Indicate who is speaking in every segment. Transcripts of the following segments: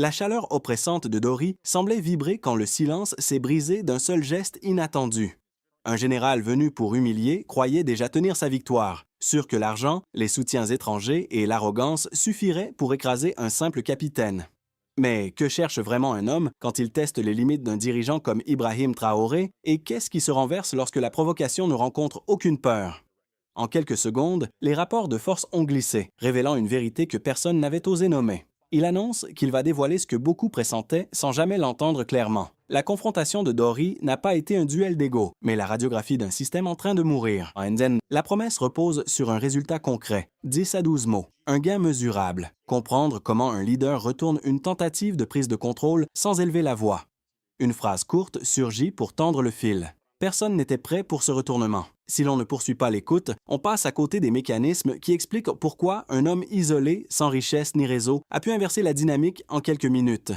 Speaker 1: La chaleur oppressante de Dory semblait vibrer quand le silence s'est brisé d'un seul geste inattendu. Un général venu pour humilier croyait déjà tenir sa victoire, sûr que l'argent, les soutiens étrangers et l'arrogance suffiraient pour écraser un simple capitaine. Mais que cherche vraiment un homme quand il teste les limites d'un dirigeant comme Ibrahim Traoré et qu'est-ce qui se renverse lorsque la provocation ne rencontre aucune peur? En quelques secondes, les rapports de force ont glissé, révélant une vérité que personne n'avait osé nommer. Il annonce qu'il va dévoiler ce que beaucoup pressentaient sans jamais l'entendre clairement. La confrontation de Dory n'a pas été un duel d'ego, mais la radiographie d'un système en train de mourir. En Nden, la promesse repose sur un résultat concret, 10 à 12 mots, un gain mesurable, comprendre comment un leader retourne une tentative de prise de contrôle sans élever la voix. Une phrase courte surgit pour tendre le fil. Personne n'était prêt pour ce retournement. Si l'on ne poursuit pas l'écoute, on passe à côté des mécanismes qui expliquent pourquoi un homme isolé, sans richesse ni réseau, a pu inverser la dynamique en quelques minutes.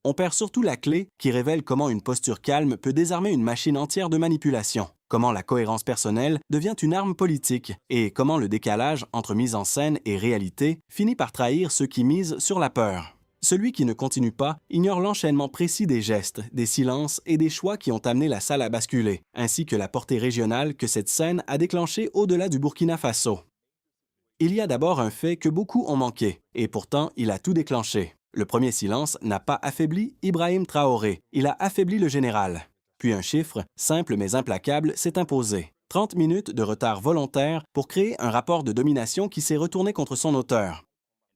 Speaker 1: On perd surtout la clé qui révèle comment une posture calme peut désarmer une machine entière de manipulation, comment la cohérence personnelle devient une arme politique et comment le décalage entre mise en scène et réalité finit par trahir ceux qui misent sur la peur. Celui qui ne continue pas ignore l'enchaînement précis des gestes, des silences et des choix qui ont amené la salle à basculer, ainsi que la portée régionale que cette scène a déclenchée au-delà du Burkina Faso. Il y a d'abord un fait que beaucoup ont manqué, et pourtant il a tout déclenché. Le premier silence n'a pas affaibli Ibrahim Traoré, il a affaibli le général. Puis un chiffre, simple mais implacable, s'est imposé. 30 minutes de retard volontaire pour créer un rapport de domination qui s'est retourné contre son auteur.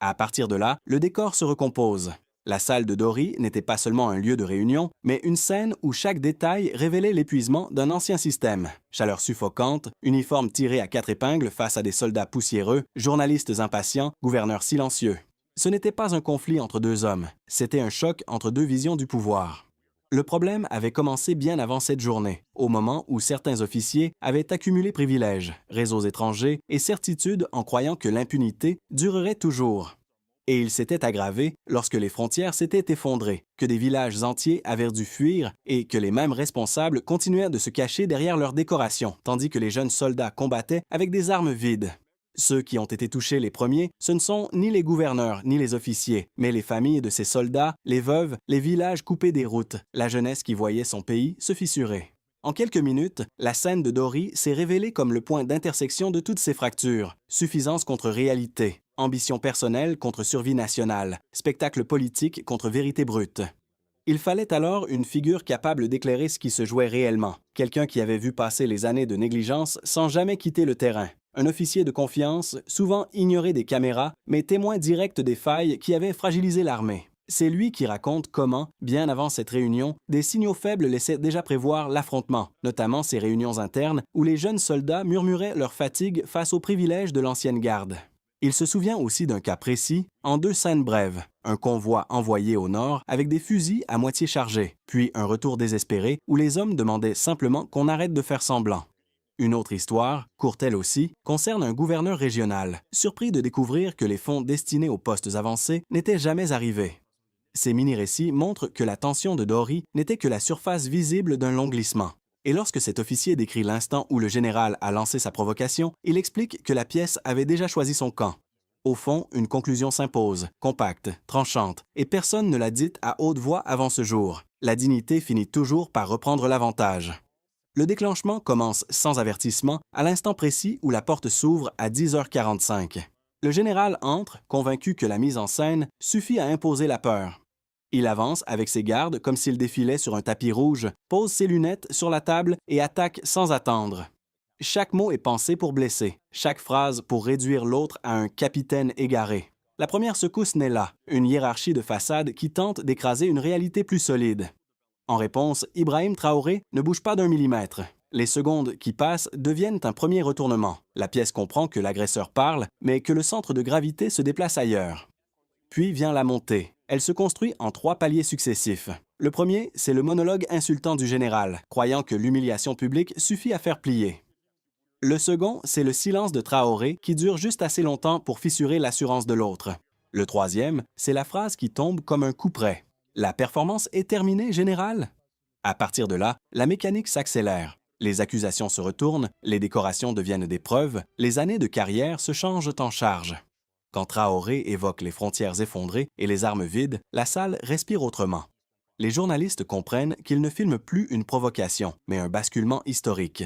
Speaker 1: À partir de là, le décor se recompose. La salle de Dory n'était pas seulement un lieu de réunion, mais une scène où chaque détail révélait l'épuisement d'un ancien système. Chaleur suffocante, uniforme tiré à 4 épingles face à des soldats poussiéreux, journalistes impatients, gouverneurs silencieux. Ce n'était pas un conflit entre deux hommes, c'était un choc entre deux visions du pouvoir. Le problème avait commencé bien avant cette journée, au moment où certains officiers avaient accumulé privilèges, réseaux étrangers et certitudes en croyant que l'impunité durerait toujours. Et il s'était aggravé lorsque les frontières s'étaient effondrées, que des villages entiers avaient dû fuir et que les mêmes responsables continuaient de se cacher derrière leurs décorations, tandis que les jeunes soldats combattaient avec des armes vides. Ceux qui ont été touchés les premiers, ce ne sont ni les gouverneurs ni les officiers, mais les familles de ces soldats, les veuves, les villages coupés des routes, la jeunesse qui voyait son pays se fissurer. En quelques minutes, la scène de Dory s'est révélée comme le point d'intersection de toutes ces fractures, suffisance contre réalité, ambition personnelle contre survie nationale, spectacle politique contre vérité brute. Il fallait alors une figure capable d'éclairer ce qui se jouait réellement, quelqu'un qui avait vu passer les années de négligence sans jamais quitter le terrain. Un officier de confiance, souvent ignoré des caméras, mais témoin direct des failles qui avaient fragilisé l'armée. C'est lui qui raconte comment, bien avant cette réunion, des signaux faibles laissaient déjà prévoir l'affrontement, notamment ces réunions internes où les jeunes soldats murmuraient leur fatigue face aux privilèges de l'ancienne garde. Il se souvient aussi d'un cas précis, en 2 scènes brèves, un convoi envoyé au nord avec des fusils à moitié chargés, puis un retour désespéré où les hommes demandaient simplement qu'on arrête de faire semblant. Une autre histoire, courte elle aussi, concerne un gouverneur régional, surpris de découvrir que les fonds destinés aux postes avancés n'étaient jamais arrivés. Ces mini-récits montrent que la tension de Dory n'était que la surface visible d'un long glissement. Et lorsque cet officier décrit l'instant où le général a lancé sa provocation, il explique que la pièce avait déjà choisi son camp. Au fond, une conclusion s'impose, compacte, tranchante, et personne ne l'a dite à haute voix avant ce jour. La dignité finit toujours par reprendre l'avantage. Le déclenchement commence sans avertissement à l'instant précis où la porte s'ouvre à 10h45. Le général entre, convaincu que la mise en scène suffit à imposer la peur. Il avance avec ses gardes comme s'il défilait sur un tapis rouge, pose ses lunettes sur la table et attaque sans attendre. Chaque mot est pensé pour blesser, chaque phrase pour réduire l'autre à un capitaine égaré. La première secousse naît là, une hiérarchie de façade qui tente d'écraser une réalité plus solide. En réponse, Ibrahim Traoré ne bouge pas d'un millimètre. Les secondes qui passent deviennent un premier retournement. La pièce comprend que l'agresseur parle, mais que le centre de gravité se déplace ailleurs. Puis vient la montée. Elle se construit en 3 paliers successifs. Le premier, c'est le monologue insultant du général, croyant que l'humiliation publique suffit à faire plier. Le second, c'est le silence de Traoré qui dure juste assez longtemps pour fissurer l'assurance de l'autre. Le troisième, c'est la phrase qui tombe comme un coup près. La performance est terminée, général? À partir de là, la mécanique s'accélère. Les accusations se retournent, les décorations deviennent des preuves, les années de carrière se changent en charge. Quand Traoré évoque les frontières effondrées et les armes vides, la salle respire autrement. Les journalistes comprennent qu'il ne filme plus une provocation, mais un basculement historique.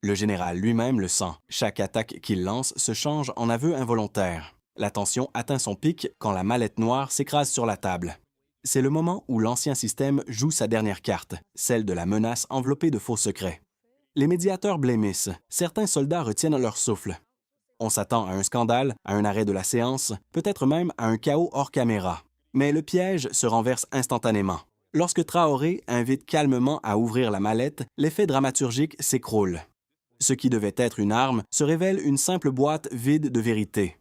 Speaker 1: Le général lui-même le sent. Chaque attaque qu'il lance se change en aveu involontaire. La tension atteint son pic quand la mallette noire s'écrase sur la table. C'est le moment où l'ancien système joue sa dernière carte, celle de la menace enveloppée de faux secrets. Les médiateurs blêmissent. Certains soldats retiennent leur souffle. On s'attend à un scandale, à un arrêt de la séance, peut-être même à un chaos hors caméra. Mais le piège se renverse instantanément. Lorsque Traoré invite calmement à ouvrir la mallette, l'effet dramaturgique s'écroule. Ce qui devait être une arme se révèle une simple boîte vide de vérité.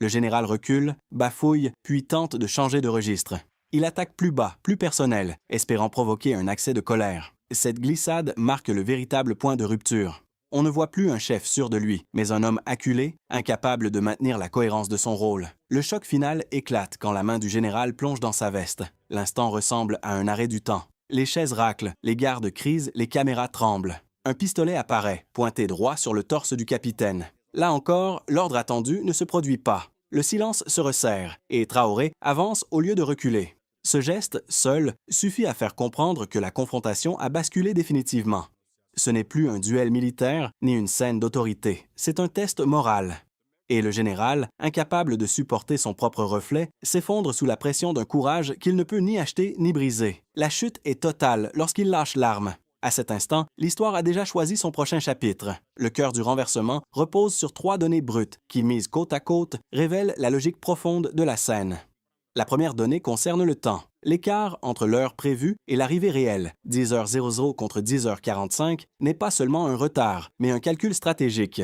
Speaker 1: Le général recule, bafouille, puis tente de changer de registre. Il attaque plus bas, plus personnel, espérant provoquer un accès de colère. Cette glissade marque le véritable point de rupture. On ne voit plus un chef sûr de lui, mais un homme acculé, incapable de maintenir la cohérence de son rôle. Le choc final éclate quand la main du général plonge dans sa veste. L'instant ressemble à un arrêt du temps. Les chaises raclent, les gardes crisent, les caméras tremblent. Un pistolet apparaît, pointé droit sur le torse du capitaine. Là encore, l'ordre attendu ne se produit pas. Le silence se resserre et Traoré avance au lieu de reculer. Ce geste, seul, suffit à faire comprendre que la confrontation a basculé définitivement. Ce n'est plus un duel militaire ni une scène d'autorité, c'est un test moral. Et le général, incapable de supporter son propre reflet, s'effondre sous la pression d'un courage qu'il ne peut ni acheter ni briser. La chute est totale lorsqu'il lâche l'arme. À cet instant, l'histoire a déjà choisi son prochain chapitre. Le cœur du renversement repose sur 3 données brutes qui, mises côte à côte, révèlent la logique profonde de la scène. La première donnée concerne le temps. L'écart entre l'heure prévue et l'arrivée réelle, 10h00 contre 10h45, n'est pas seulement un retard, mais un calcul stratégique.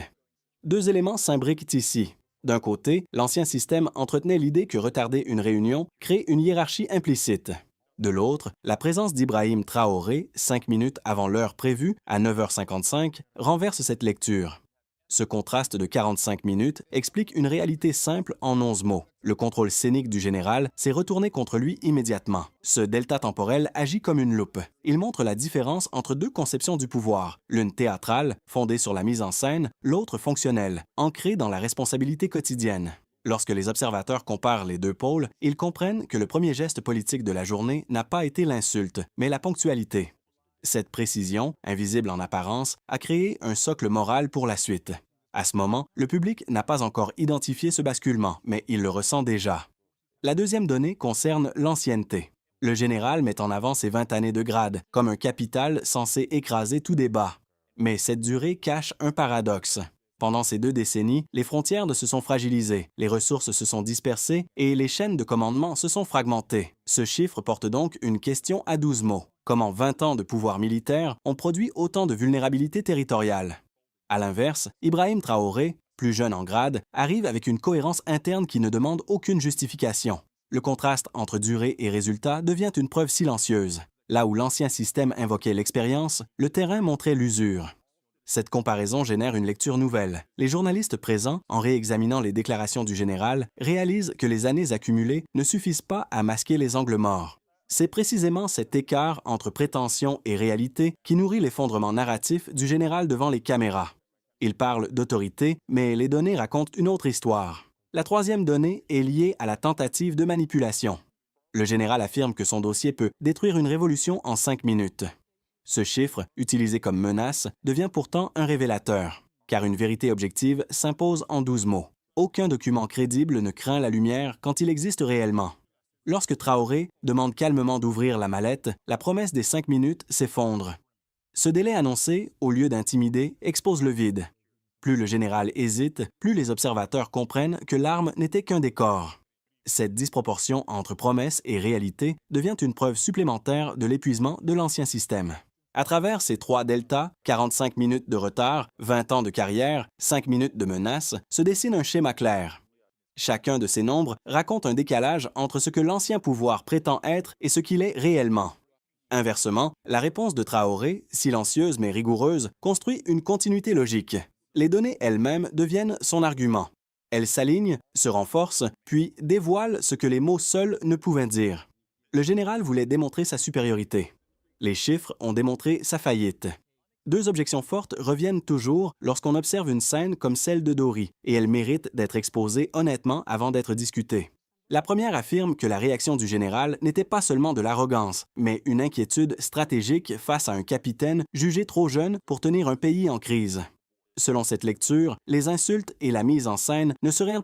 Speaker 1: 2 éléments s'imbriquent ici. D'un côté, l'ancien système entretenait l'idée que retarder une réunion crée une hiérarchie implicite. De l'autre, la présence d'Ibrahim Traoré, 5 minutes avant l'heure prévue, à 9h55, renverse cette lecture. Ce contraste de 45 minutes explique une réalité simple en 11 mots. Le contrôle scénique du général s'est retourné contre lui immédiatement. Ce delta temporel agit comme une loupe. Il montre la différence entre 2 conceptions du pouvoir, l'une théâtrale, fondée sur la mise en scène, l'autre fonctionnelle, ancrée dans la responsabilité quotidienne. Lorsque les observateurs comparent les 2 pôles, ils comprennent que le premier geste politique de la journée n'a pas été l'insulte, mais la ponctualité. Cette précision, invisible en apparence, a créé un socle moral pour la suite. À ce moment, le public n'a pas encore identifié ce basculement, mais il le ressent déjà. La deuxième donnée concerne l'ancienneté. Le général met en avant ses 20 années de grade, comme un capital censé écraser tout débat. Mais cette durée cache un paradoxe. Pendant ces 2 décennies, les frontières se sont fragilisées, les ressources se sont dispersées et les chaînes de commandement se sont fragmentées. Ce chiffre porte donc une question à 12 mots. Comment 20 ans de pouvoir militaire ont produit autant de vulnérabilité territoriale? À l'inverse, Ibrahim Traoré, plus jeune en grade, arrive avec une cohérence interne qui ne demande aucune justification. Le contraste entre durée et résultat devient une preuve silencieuse. Là où l'ancien système invoquait l'expérience, le terrain montrait l'usure. Cette comparaison génère une lecture nouvelle. Les journalistes présents, en réexaminant les déclarations du général, réalisent que les années accumulées ne suffisent pas à masquer les angles morts. C'est précisément cet écart entre prétention et réalité qui nourrit l'effondrement narratif du général devant les caméras. Il parle d'autorité, mais les données racontent une autre histoire. La troisième donnée est liée à la tentative de manipulation. Le général affirme que son dossier peut détruire une révolution en 5 minutes. Ce chiffre, utilisé comme menace, devient pourtant un révélateur, car une vérité objective s'impose en 12 mots. Aucun document crédible ne craint la lumière quand il existe réellement. Lorsque Traoré demande calmement d'ouvrir la mallette, la promesse des 5 minutes s'effondre. Ce délai annoncé, au lieu d'intimider, expose le vide. Plus le général hésite, plus les observateurs comprennent que l'arme n'était qu'un décor. Cette disproportion entre promesse et réalité devient une preuve supplémentaire de l'épuisement de l'ancien système. À travers ces 3 deltas, 45 minutes de retard, 20 ans de carrière, 5 minutes de menace, se dessine un schéma clair. Chacun de ces nombres raconte un décalage entre ce que l'ancien pouvoir prétend être et ce qu'il est réellement. Inversement, la réponse de Traoré, silencieuse mais rigoureuse, construit une continuité logique. Les données elles-mêmes deviennent son argument. Elles s'alignent, se renforcent, puis dévoilent ce que les mots seuls ne pouvaient dire. Le général voulait démontrer sa supériorité. Les chiffres ont démontré sa faillite. Deux objections fortes reviennent toujours lorsqu'on observe une scène comme celle de Dory, et elles méritent d'être exposées honnêtement avant d'être discutées. La première affirme que la réaction du général n'était pas seulement de l'arrogance, mais une inquiétude stratégique face à un capitaine jugé trop jeune pour tenir un pays en crise. Selon cette lecture, les insultes et la mise en scène ne seraient